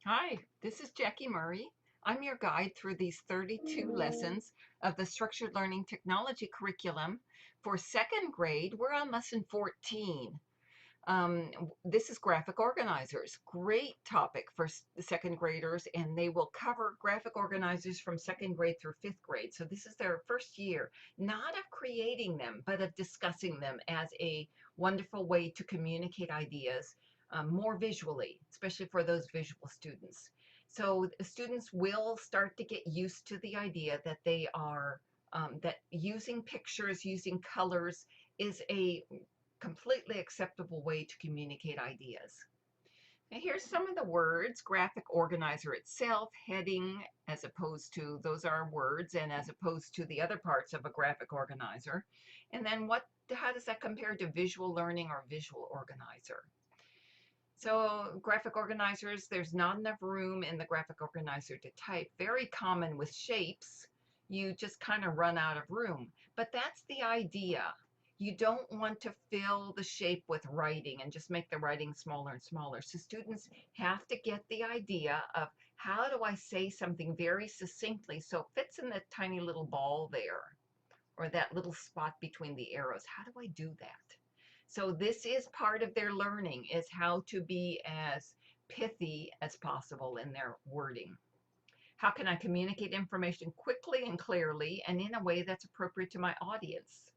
Hi, this is Jackie Murray. I'm your guide through these 32 lessons of the Structured Learning Technology curriculum. For second grade, we're on lesson 14. This is graphic organizers. Great topic for the second graders, and they will cover graphic organizers from second grade through fifth grade. So this is their first year, not of creating them, but of discussing them as a wonderful way to communicate ideas more visually, especially for those visual students. So the students will start to get used to the idea that they are that using pictures, using colors is a completely acceptable way to communicate ideas. Now here's some of the words: graphic organizer itself, heading, as opposed to, those are words, and as opposed to the other parts of a graphic organizer. And then how does that compare to visual learning or visual organizer? So graphic organizers, there's not enough room in the graphic organizer to type. Very common with shapes. You just kind of run out of room. But that's the idea. You don't want to fill the shape with writing and just make the writing smaller and smaller. So students have to get the idea of, how do I say something very succinctly so it fits in that tiny little ball there, or that little spot between the arrows? How do I do that? So this is part of their learning, is how to be as pithy as possible in their wording. How can I communicate information quickly and clearly and in a way that's appropriate to my audience?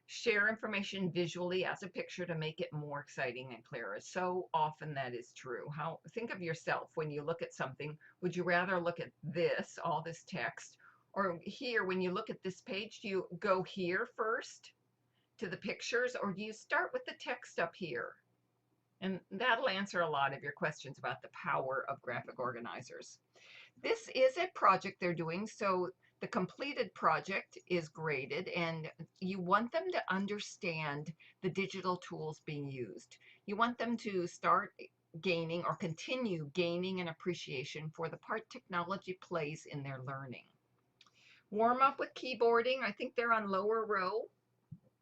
Share information visually as a picture to make it more exciting and clearer. So often that is true. Think of yourself when you look at something. Would you rather look at this, all this text, or here, when you look at this page, do you go here first to the pictures, or do you start with the text up here? And that'll answer a lot of your questions about the power of graphic organizers. This is a project they're doing, so the completed project is graded, and you want them to understand the digital tools being used. You want them to start gaining or continue gaining an appreciation for the part technology plays in their learning. Warm up with keyboarding. I think they're on lower row,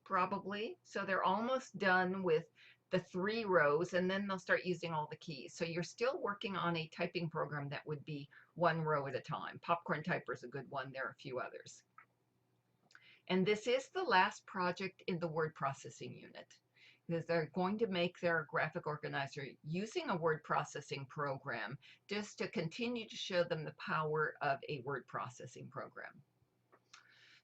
probably. So they're almost done with the 3 rows, and then they'll start using all the keys. So you're still working on a typing program that would be 1 row at a time. Popcorn Typer is a good one. There are a few others. And this is the last project in the word processing unit, because they're going to make their graphic organizer using a word processing program, just to continue to show them the power of a word processing program.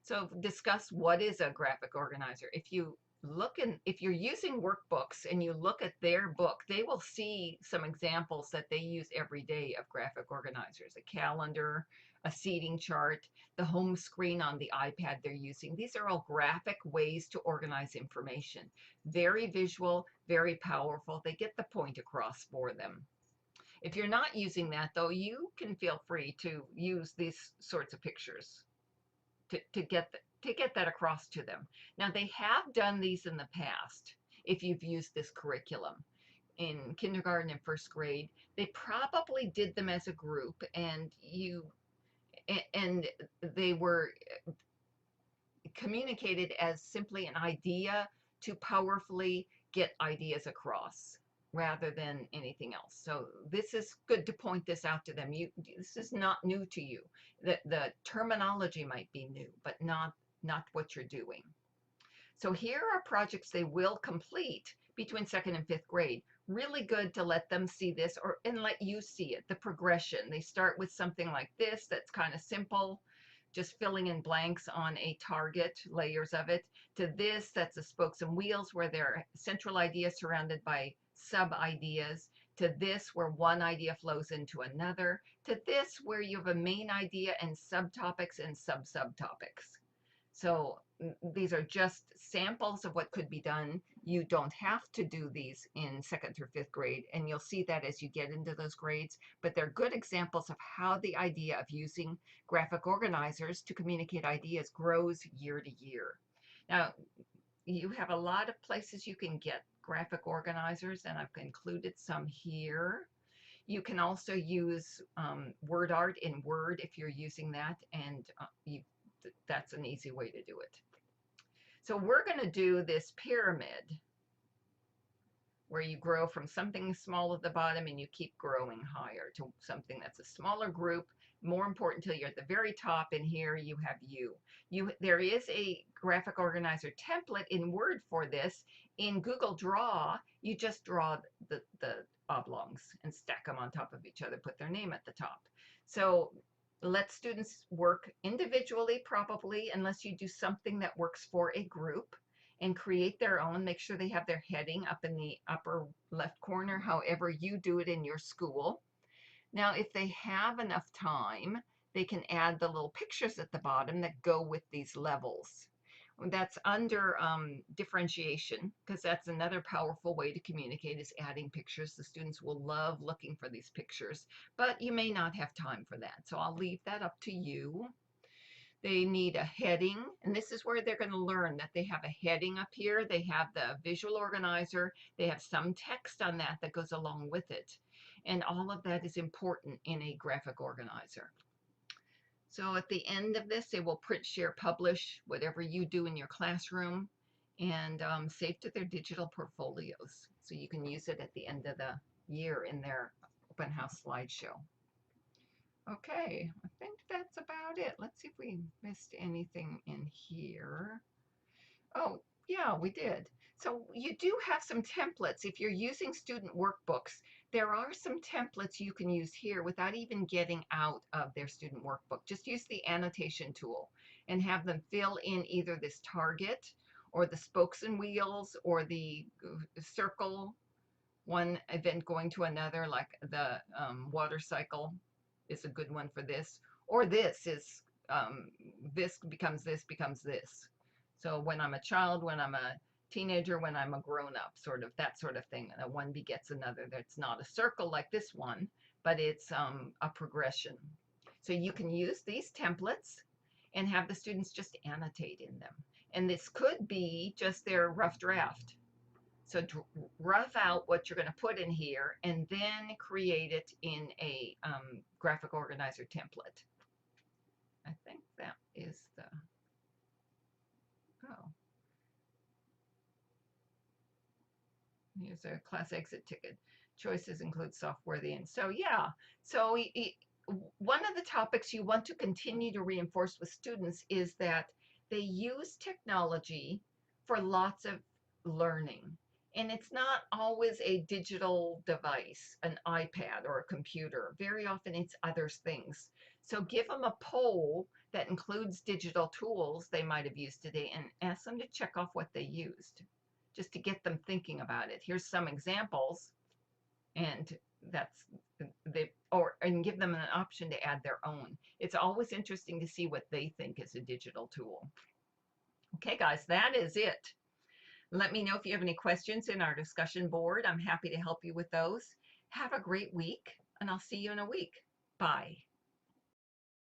So discuss what is a graphic organizer. If you're using workbooks and you look at their book, they will see some examples that they use every day of graphic organizers: a calendar, a seating chart, the home screen on the iPad they're using. These are all graphic ways to organize information. Very visual, very powerful. They get the point across for them. If you're not using that, though, you can feel free to use these sorts of pictures to get that across to them. Now, they have done these in the past. If you've used this curriculum in kindergarten and first grade, they probably did them as a group, and they were communicated as simply an idea to powerfully get ideas across, rather than anything else. So this is good to point this out to them. This is not new to you. The terminology might be new, but not what you're doing. So here are projects they will complete between second and fifth grade. Really good to let them see this, and let you see it, the progression. They start with something like this that's kind of simple, just filling in blanks on a target, layers of it, to this that's the spokes and wheels, where there are central ideas surrounded by sub ideas, to this where one idea flows into another, to this where you have a main idea and subtopics and sub-subtopics. So these are just samples of what could be done. You don't have to do these in second through fifth grade, and you'll see that as you get into those grades, but they're good examples of how the idea of using graphic organizers to communicate ideas grows year to year. Now, you have a lot of places you can get graphic organizers, and I've included some here. You can also use word art in Word if you're using that, and that's an easy way to do it. So we're going to do this pyramid. where you grow from something small at the bottom and you keep growing higher to something that's a smaller group. More important till you're at the very top, and here you have there is a graphic organizer template in Word for this. In Google Draw, you just draw the oblongs and stack them on top of each other, put their name at the top. So let students work individually, probably, unless you do something that works for a group, and create their own. Make sure they have their heading up in the upper left corner, however you do it in your school. Now, if they have enough time, they can add the little pictures at the bottom that go with these levels. That's under differentiation, because that's another powerful way to communicate, is adding pictures. The students will love looking for these pictures, but you may not have time for that. So I'll leave that up to you. They need a heading, and this is where they're going to learn that they have a heading up here. They have the visual organizer. They have some text on that that goes along with it. And all of that is important in a graphic organizer. So at the end of this, they will print, share, publish whatever you do in your classroom, and save to their digital portfolios. So you can use it at the end of the year in their open house slideshow. Okay, I think that's about it. Let's see if we missed anything in here. Oh, yeah, we did. So you do have some templates. If you're using student workbooks, there are some templates you can use here without even getting out of their student workbook. Just use the annotation tool and have them fill in either this target or the spokes and wheels or the circle, one event going to another, like the water cycle is a good one for this, or this is this becomes this becomes this. So when I'm a child, when I'm a teenager, when I'm a grown-up, sort of that sort of thing. One begets another. That's not a circle like this one, but it's a progression. So you can use these templates and have the students just annotate in them. And this could be just their rough draft. So rough out what you're going to put in here and then create it in a graphic organizer template. I think that is the, oh. Here's a class exit ticket. Choices include software, so yeah. So one of the topics you want to continue to reinforce with students is that they use technology for lots of learning. And it's not always a digital device, an iPad or a computer. Very often it's other things. So give them a poll that includes digital tools they might have used today and ask them to check off what they used, just to get them thinking about it. Here's some examples, and and give them an option to add their own. It's always interesting to see what they think is a digital tool. Okay, guys, that is it. Let me know if you have any questions in our discussion board. I'm happy to help you with those. Have a great week, and I'll see you in a week. Bye.